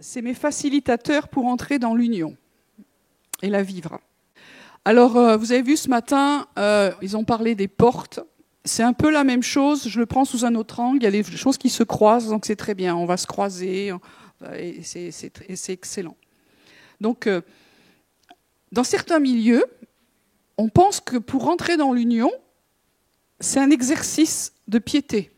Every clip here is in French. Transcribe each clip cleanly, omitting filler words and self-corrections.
c'est mes facilitateurs pour entrer dans l'union et la vivre. Alors, vous avez vu ce matin, ils ont parlé des portes. C'est un peu la même chose, je le prends sous un autre angle. Il y a des choses qui se croisent, donc c'est très bien. On va se croiser, et c'est excellent. Donc, dans certains milieux, on pense que pour entrer dans l'union, c'est un exercice de piété.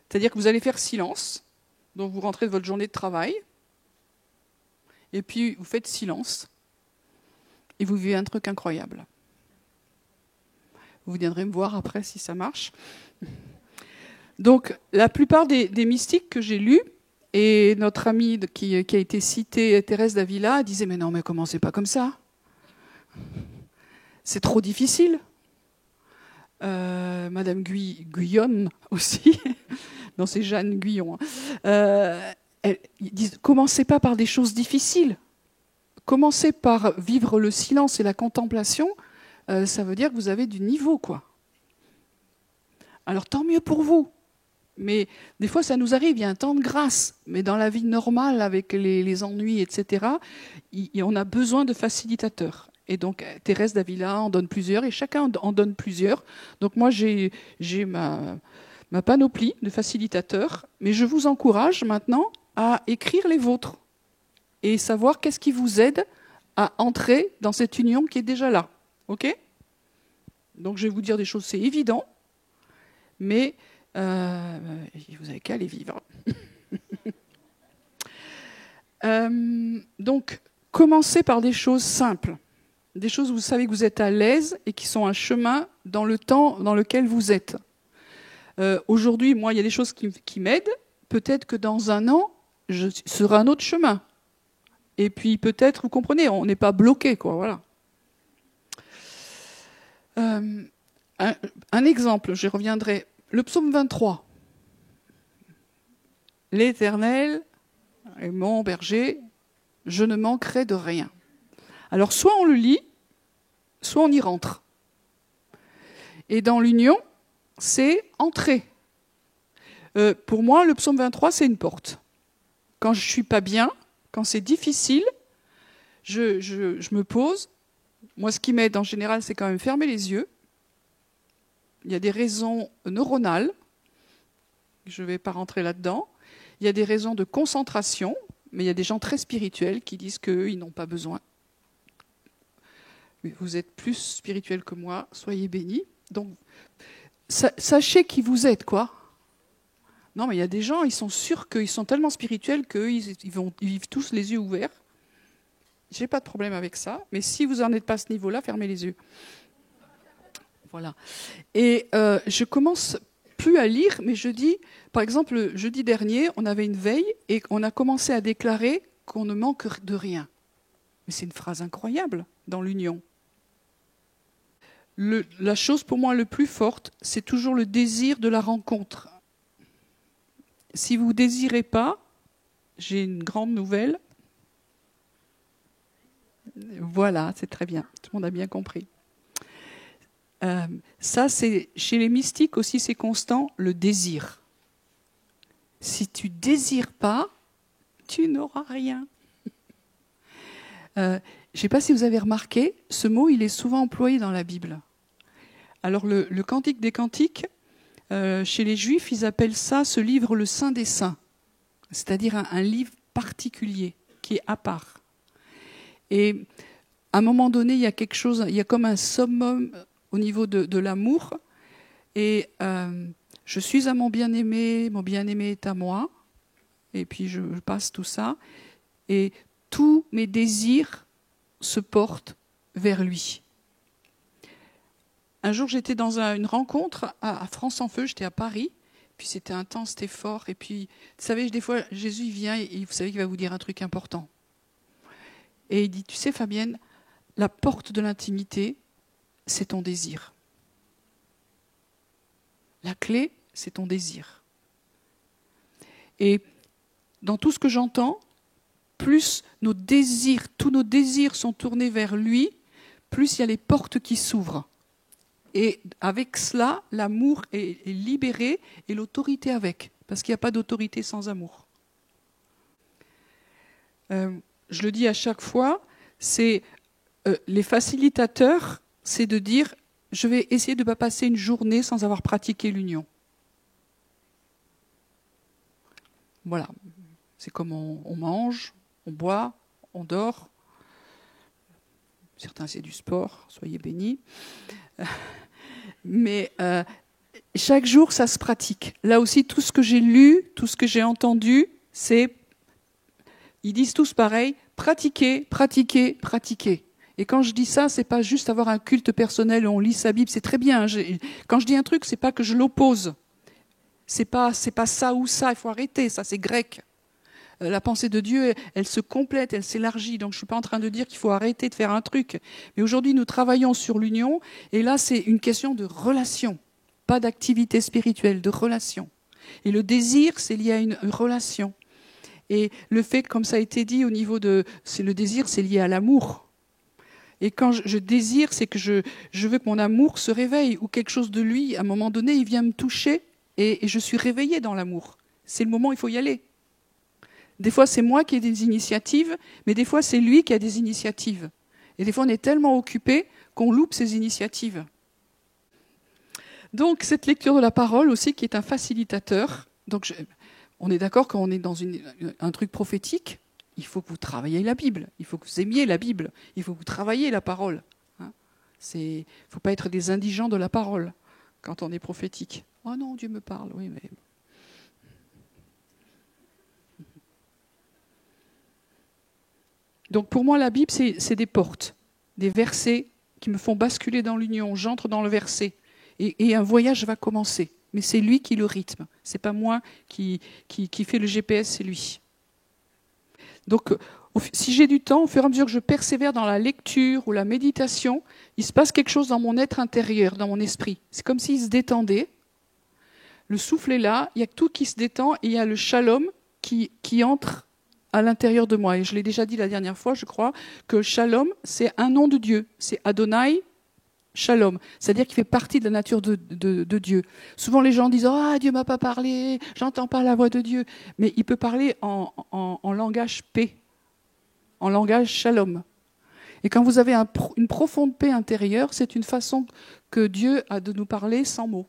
C'est-à-dire que vous allez faire silence, donc vous rentrez de votre journée de travail, et puis vous faites silence, et vous vivez un truc incroyable. Vous viendrez me voir après si ça marche. Donc, la plupart des mystiques que j'ai lus, et notre amie qui a été citée, Thérèse d'Avila, elle disait « Mais non, mais commencez pas comme ça. C'est trop difficile. » Madame Guyonne aussi, non c'est Jeanne Guyon, elle dit « Commencez pas par des choses difficiles. Commencez par vivre le silence et la contemplation. Ça veut dire que vous avez du niveau, quoi. Alors tant mieux pour vous. Mais des fois, ça nous arrive, il y a un temps de grâce. Mais dans la vie normale, avec les ennuis, etc., on a besoin de facilitateurs. Et donc, Thérèse d'Avila en donne plusieurs, et chacun en donne plusieurs. Donc moi, j'ai ma panoplie de facilitateurs, mais je vous encourage maintenant à écrire les vôtres et savoir qu'est-ce qui vous aide à entrer dans cette union qui est déjà là. OK ? Donc je vais vous dire des choses, c'est évident, mais vous n'avez qu'à les vivre. Donc, commencez par des choses simples. Des choses où vous savez que vous êtes à l'aise et qui sont un chemin dans le temps dans lequel vous êtes. Aujourd'hui, moi, il y a des choses qui m'aident. Peut-être que dans un an, ce sera un autre chemin. Et puis peut-être, vous comprenez, on n'est pas bloqué, quoi. Voilà. Un exemple, j'y reviendrai. Le psaume 23. L'Éternel est mon berger, je ne manquerai de rien. Alors, soit on le lit, soit on y rentre. Et dans l'union, c'est entrer. Pour moi, le psaume 23, c'est une porte. Quand je ne suis pas bien, quand c'est difficile, je me pose. Moi, ce qui m'aide en général, c'est quand même fermer les yeux. Il y a des raisons neuronales. Je ne vais pas rentrer là-dedans. Il y a des raisons de concentration, mais il y a des gens très spirituels qui disent qu'eux, ils n'ont pas besoin. Vous êtes plus spirituel que moi, soyez bénis. Donc, sachez qui vous êtes, quoi. Non, mais il y a des gens, ils sont sûrs qu'ils sont tellement spirituels qu'ils vivent tous les yeux ouverts. J'ai pas de problème avec ça, mais si vous n'en êtes pas à ce niveau-là, fermez les yeux. Voilà. Et je commence plus à lire, mais je dis, par exemple, le jeudi dernier, on avait une veille et on a commencé à déclarer qu'on ne manque de rien. Mais c'est une phrase incroyable dans l'union. La chose pour moi le plus forte, c'est toujours le désir de la rencontre. Si vous ne désirez pas, j'ai une grande nouvelle. Voilà, c'est très bien. Tout le monde a bien compris. Ça, c'est chez les mystiques aussi, c'est constant, le désir. Si tu ne désires pas, tu n'auras rien. Je ne sais pas si vous avez remarqué, ce mot, il est souvent employé dans la Bible. Alors, le Cantique des Cantiques, chez les Juifs, ils appellent ça, ce livre, le Saint des Saints. C'est-à-dire un livre particulier, qui est à part. Et à un moment donné, il y a quelque chose, il y a comme un summum au niveau de l'amour. Et je suis à mon bien-aimé est à moi. Et puis je passe tout ça. Et tous mes désirs se portent vers lui. Un jour, j'étais dans une rencontre à France en Feu, j'étais à Paris. Puis c'était intense, c'était fort. Et puis, vous savez, des fois, Jésus il vient et vous savez qu'il va vous dire un truc important. Et il dit, tu sais Fabienne, la porte de l'intimité, c'est ton désir. La clé, c'est ton désir. Et dans tout ce que j'entends, plus nos désirs, tous nos désirs sont tournés vers lui, plus il y a les portes qui s'ouvrent. Et avec cela, l'amour est libéré et l'autorité avec. Parce qu'il n'y a pas d'autorité sans amour. Je le dis à chaque fois, c'est les facilitateurs, c'est de dire je vais essayer de ne pas passer une journée sans avoir pratiqué l'union. Voilà. C'est comme on mange, on boit, on dort. Certains, c'est du sport, soyez bénis. Mais chaque jour, ça se pratique. Là aussi, tout ce que j'ai lu, tout ce que j'ai entendu, c'est... Ils disent tous pareil, pratiquer, pratiquer, pratiquer. Et quand je dis ça, c'est pas juste avoir un culte personnel où on lit sa Bible, c'est très bien. Quand je dis un truc, c'est pas que je l'oppose. C'est pas ça ou ça, il faut arrêter, ça c'est grec. La pensée de Dieu, elle se complète, elle s'élargit. Donc je ne suis pas en train de dire qu'il faut arrêter de faire un truc. Mais aujourd'hui, nous travaillons sur l'union. Et là, c'est une question de relation. Pas d'activité spirituelle, de relation. Et le désir, c'est lié à une relation. Et le fait, comme ça a été dit, au niveau de... le désir, c'est lié à l'amour. Et quand je désire, c'est que je veux que mon amour se réveille. Ou quelque chose de lui, à un moment donné, il vient me toucher. Et je suis réveillée dans l'amour. C'est le moment où il faut y aller. Des fois, c'est moi qui ai des initiatives, mais des fois, c'est lui qui a des initiatives. Et des fois, on est tellement occupé qu'on loupe ces initiatives. Donc, cette lecture de la parole aussi, qui est un facilitateur. Donc, on est d'accord quand on est dans un truc prophétique, il faut que vous travailliez la Bible, il faut que vous aimiez la Bible, il faut que vous travailliez la parole. Il ne faut pas être des indigents de la parole quand on est prophétique. Oh non, Dieu me parle, oui, mais... Donc pour moi, la Bible, c'est des portes, des versets qui me font basculer dans l'union. J'entre dans le verset et un voyage va commencer. Mais c'est lui qui le rythme. C'est pas moi qui fait le GPS, c'est lui. Donc si j'ai du temps, au fur et à mesure que je persévère dans la lecture ou la méditation, il se passe quelque chose dans mon être intérieur, dans mon esprit. C'est comme s'il se détendait. Le souffle est là, il y a tout qui se détend et il y a le shalom qui entre à l'intérieur de moi. Et je l'ai déjà dit la dernière fois, je crois, que Shalom, c'est un nom de Dieu. C'est Adonai Shalom. C'est-à-dire qu'il fait partie de la nature de Dieu. Souvent, les gens disent « Ah, Dieu m'a pas parlé, j'entends pas la voix de Dieu. » Mais il peut parler en langage paix, en langage Shalom. Et quand vous avez une profonde paix intérieure, c'est une façon que Dieu a de nous parler sans mots.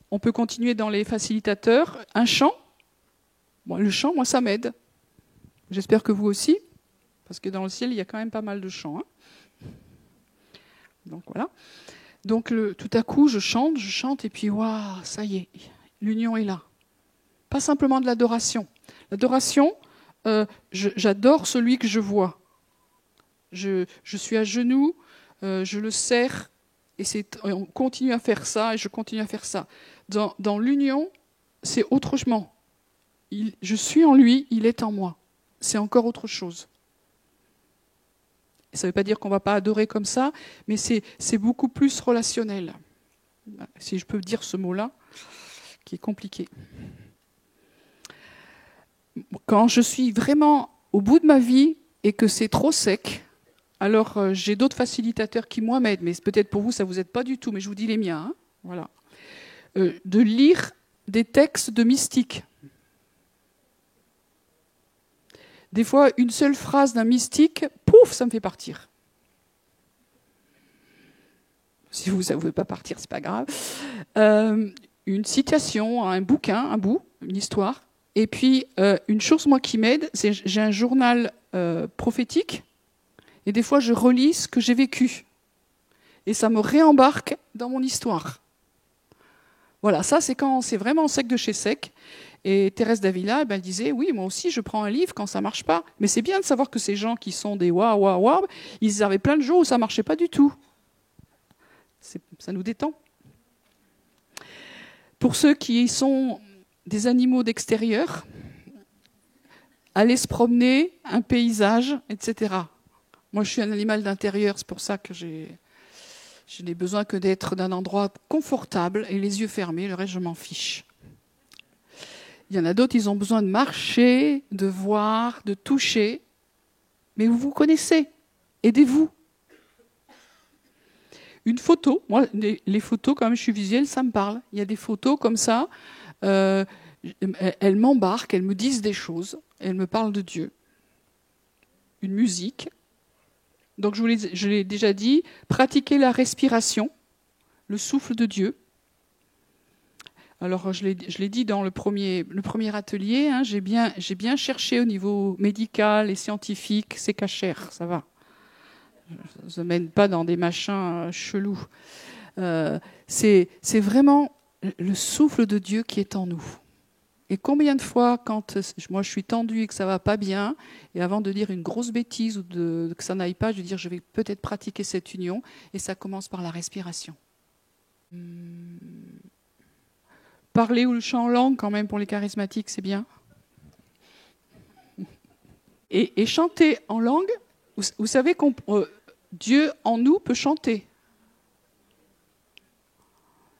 On peut continuer dans les facilitateurs. Un chant. Bon, le chant, moi, ça m'aide. J'espère que vous aussi, parce que dans le ciel, il y a quand même pas mal de chants. Donc voilà. Donc tout à coup, je chante, et puis waouh, ça y est, l'union est là. Pas simplement de l'adoration. L'adoration, j'adore celui que je vois. Je suis à genoux, je le serre, et on continue à faire ça, et je continue à faire ça. Dans l'union, c'est autrement. Je suis en lui, il est en moi. C'est encore autre chose. Ça ne veut pas dire qu'on ne va pas adorer comme ça, mais c'est beaucoup plus relationnel. Si je peux dire ce mot-là, qui est compliqué. Quand je suis vraiment au bout de ma vie et que c'est trop sec, alors j'ai d'autres facilitateurs qui, moi, m'aident. Mais peut-être pour vous, ça ne vous aide pas du tout, mais je vous dis les miens. Voilà. De lire des textes de mystiques. Des fois, une seule phrase d'un mystique, pouf, ça me fait partir. Si vous, ça ne veut pas partir, c'est pas grave. Une citation, un bouquin, un bout, une histoire. Et puis, une chose, moi, qui m'aide, c'est j'ai un journal prophétique. Et des fois, je relis ce que j'ai vécu. Et ça me réembarque dans mon histoire. Voilà, ça, c'est quand c'est vraiment sec de chez sec. Et Thérèse d'Avila, elle disait, oui, moi aussi, je prends un livre quand ça ne marche pas. Mais c'est bien de savoir que ces gens qui sont des waouh, ils avaient plein de jours où ça ne marchait pas du tout. Ça nous détend. Pour ceux qui sont des animaux d'extérieur, aller se promener, un paysage, etc. Moi, je suis un animal d'intérieur, c'est pour ça que je n'ai besoin que d'être d'un endroit confortable et les yeux fermés, le reste, je m'en fiche. Il y en a d'autres, ils ont besoin de marcher, de voir, de toucher. Mais vous vous connaissez. Aidez-vous. Une photo. Moi, les photos, quand même, je suis visuelle, ça me parle. Il y a des photos comme ça. elles m'embarquent, elles me disent des choses, elles me parlent de Dieu. Une musique. Donc je l'ai déjà dit, pratiquer la respiration, le souffle de Dieu. Alors je l'ai dit dans le premier atelier, hein, j'ai bien cherché au niveau médical et scientifique, c'est cachère, ça va. Je ne mène pas dans des machins chelous. C'est vraiment le souffle de Dieu qui est en nous. Et combien de fois, quand moi je suis tendue et que ça va pas bien, et avant de dire une grosse bêtise ou que ça n'aille pas, je vais dire je vais peut-être pratiquer cette union, et ça commence par la respiration. Parler ou le chant en langue, quand même, pour les charismatiques, c'est bien. Et chanter en langue, vous savez que Dieu en nous peut chanter.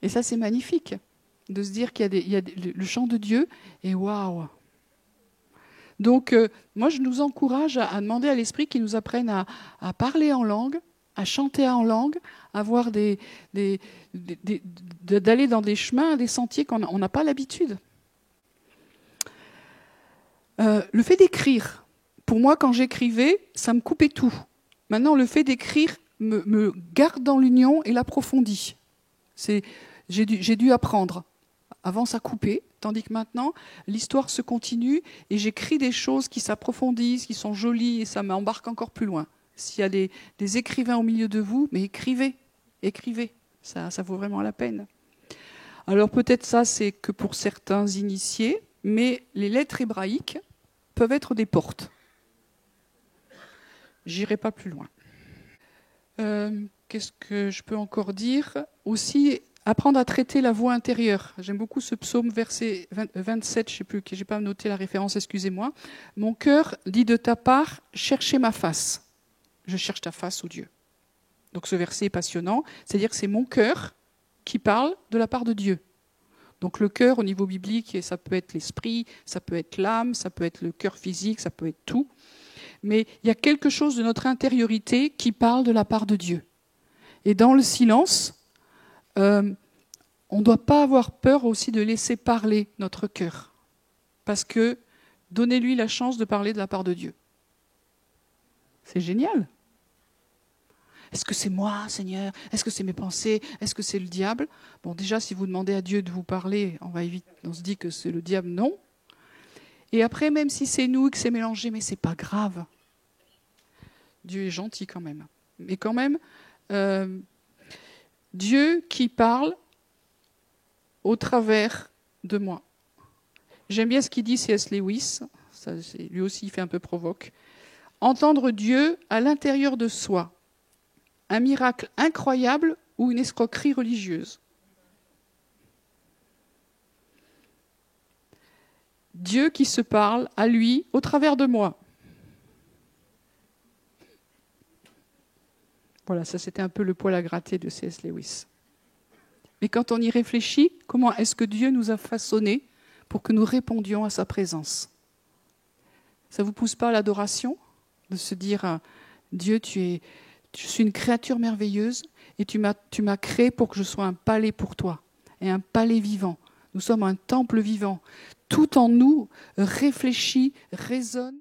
Et ça, c'est magnifique, de se dire qu'il y a le chant de Dieu, et waouh! Donc, moi, je nous encourage à demander à l'Esprit qu'il nous apprenne à parler en langue, à chanter en langue, à avoir d'aller dans des chemins, des sentiers qu'on n'a pas l'habitude. Le fait d'écrire, pour moi, quand j'écrivais, ça me coupait tout. Maintenant, le fait d'écrire me garde dans l'union et l'approfondit. J'ai dû apprendre. Avant, ça coupait, tandis que maintenant, l'histoire se continue et j'écris des choses qui s'approfondissent, qui sont jolies et ça m'embarque encore plus loin. S'il y a des écrivains au milieu de vous, mais écrivez. Ça vaut vraiment la peine. Alors peut-être ça, c'est que pour certains initiés, mais les lettres hébraïques peuvent être des portes. J'irai pas plus loin. Qu'est-ce que je peux encore dire ? Aussi, apprendre à traiter la voix intérieure. J'aime beaucoup ce psaume, verset 27, je ne sais plus, je n'ai pas noté la référence, excusez-moi. Mon cœur dit de ta part, cherchez ma face. Je cherche ta face, ô Dieu. Donc ce verset est passionnant, c'est-à-dire que c'est mon cœur qui parle de la part de Dieu. Donc le cœur au niveau biblique, ça peut être l'esprit, ça peut être l'âme, ça peut être le cœur physique, ça peut être tout. Mais il y a quelque chose de notre intériorité qui parle de la part de Dieu. Et dans le silence, on ne doit pas avoir peur aussi de laisser parler notre cœur. Parce que donnez-lui la chance de parler de la part de Dieu. C'est génial. Est-ce que c'est moi, Seigneur ? Est-ce que c'est mes pensées ? Est-ce que c'est le diable ? Bon, déjà, si vous demandez à Dieu de vous parler, on se dit que c'est le diable, non. Et après, même si c'est nous et que c'est mélangé, mais c'est pas grave. Dieu est gentil quand même. Mais quand même, Dieu qui parle au travers de moi. J'aime bien ce qu'il dit C.S. Lewis, ça, lui aussi il fait un peu provoque. Entendre Dieu à l'intérieur de soi. Un miracle incroyable ou une escroquerie religieuse. Dieu qui se parle à lui au travers de moi. Voilà, ça c'était un peu le poil à gratter de C.S. Lewis. Mais quand on y réfléchit, comment est-ce que Dieu nous a façonnés pour que nous répondions à sa présence ? Ça ne vous pousse pas à l'adoration ? De se dire, Dieu, je suis une créature merveilleuse et tu m'as créé pour que je sois un palais pour toi, et un palais vivant. Nous sommes un temple vivant. Tout en nous réfléchit, résonne.